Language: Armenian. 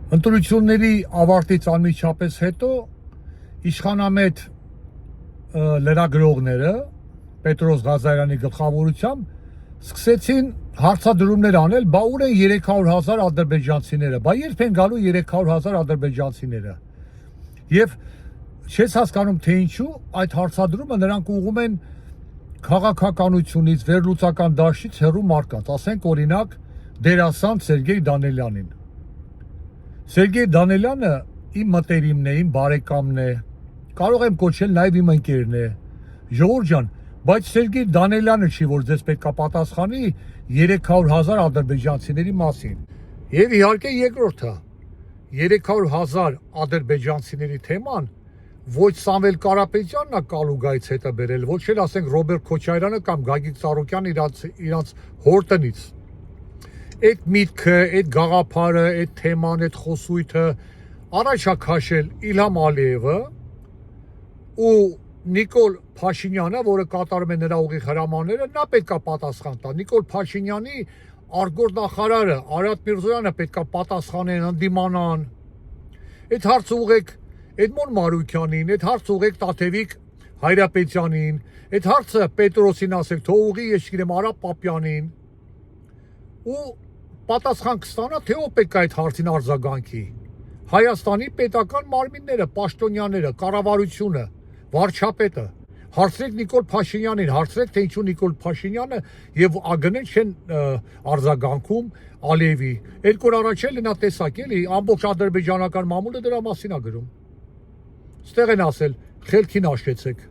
Ընտրությունների ավարտից անմիջապես հետո իշխանամետ լրագրողները Պետրոս Ղազարյանի գլխավորությամբ սկսեցին հարցադրումներ անել, բա ուր են 300,000 ադրբեջանցիները, բա երբ են գալու 300,000 ադրբեջանցիները։ Եվ չես հասկանում, թե ինչու այդ հարցադրումը նրանք ուղղում են քաղաքականությունից, վերլուծական դաշտից հեռու մարդկանց, ասենք օրինակ դերասան Սերգեյ Դանիելյանին։ Սերգեյ Դանիելյանը իմ մտերիմն է, իմ բարեկամն է, կարող եմ կոչել նաև իմ ընկերն է։ Ժողովուրդ ջան, բայց Սերգեյ Դանիելյանը չի, որ ձեզ պետք է պատասխանի 300,000 ադրբեջանցիների մասին։ Եվ իհարկե երկրորդը 300,000 ադրբեջանցիների թեման ոչ Սամվել Կարապետյանն է Կալուգայից հետը բերել, ոչ էլ ասենք Ռոբերտ Քոչարյանը կամ Գագիկ Ծառուկյանը իրանց հոր տնից։ Այդ միտքը, այդ գաղափարը, այդ թեման, այդ խոսույթը առաջ է քաշել Իլհամ Ալիևը ու Նիկոլ Փաշինյանը, որը կատարում է նրա ուղիղ հրամանները, նա պետք է պատասխան տա։ Նիկոլ Փաշինյանի արտգործնախարարը Արարատ Միրզոյանը պետք է պատասխանեն, ընդդիմանան։ Այդ հարցը ուղղեք Էդմոն Մարուկյանին, այդ հարցը ուղղեք Տաթևիկ Հայրապետյանին, այդ հարցը Պետրոսին ասեք, թող ուղղի, ես չգիտեմ, Արա Պապյանին։ Ու պատասխան կստանա, թե ով պետք է այդ հարցին արձագանքի։ Հայաստանի պետական մարմինները, պաշտոնյաները, կառավարությունը, վարչապետը։ Հարցրեք Նիկոլ Փաշինյանին, հարցրեք, թե ինչու Նիկոլ Փաշինյանը եւ ԱԳՆ-ն չեն արձագանքում Ալիևի։ Երկու օր առաջ էլ նա տեսակ էլի, ամբողջ ադրբեջանական մամուլը դրա մասին է գրում։ Ստեղ են ասել, խելքին հաշեցեք։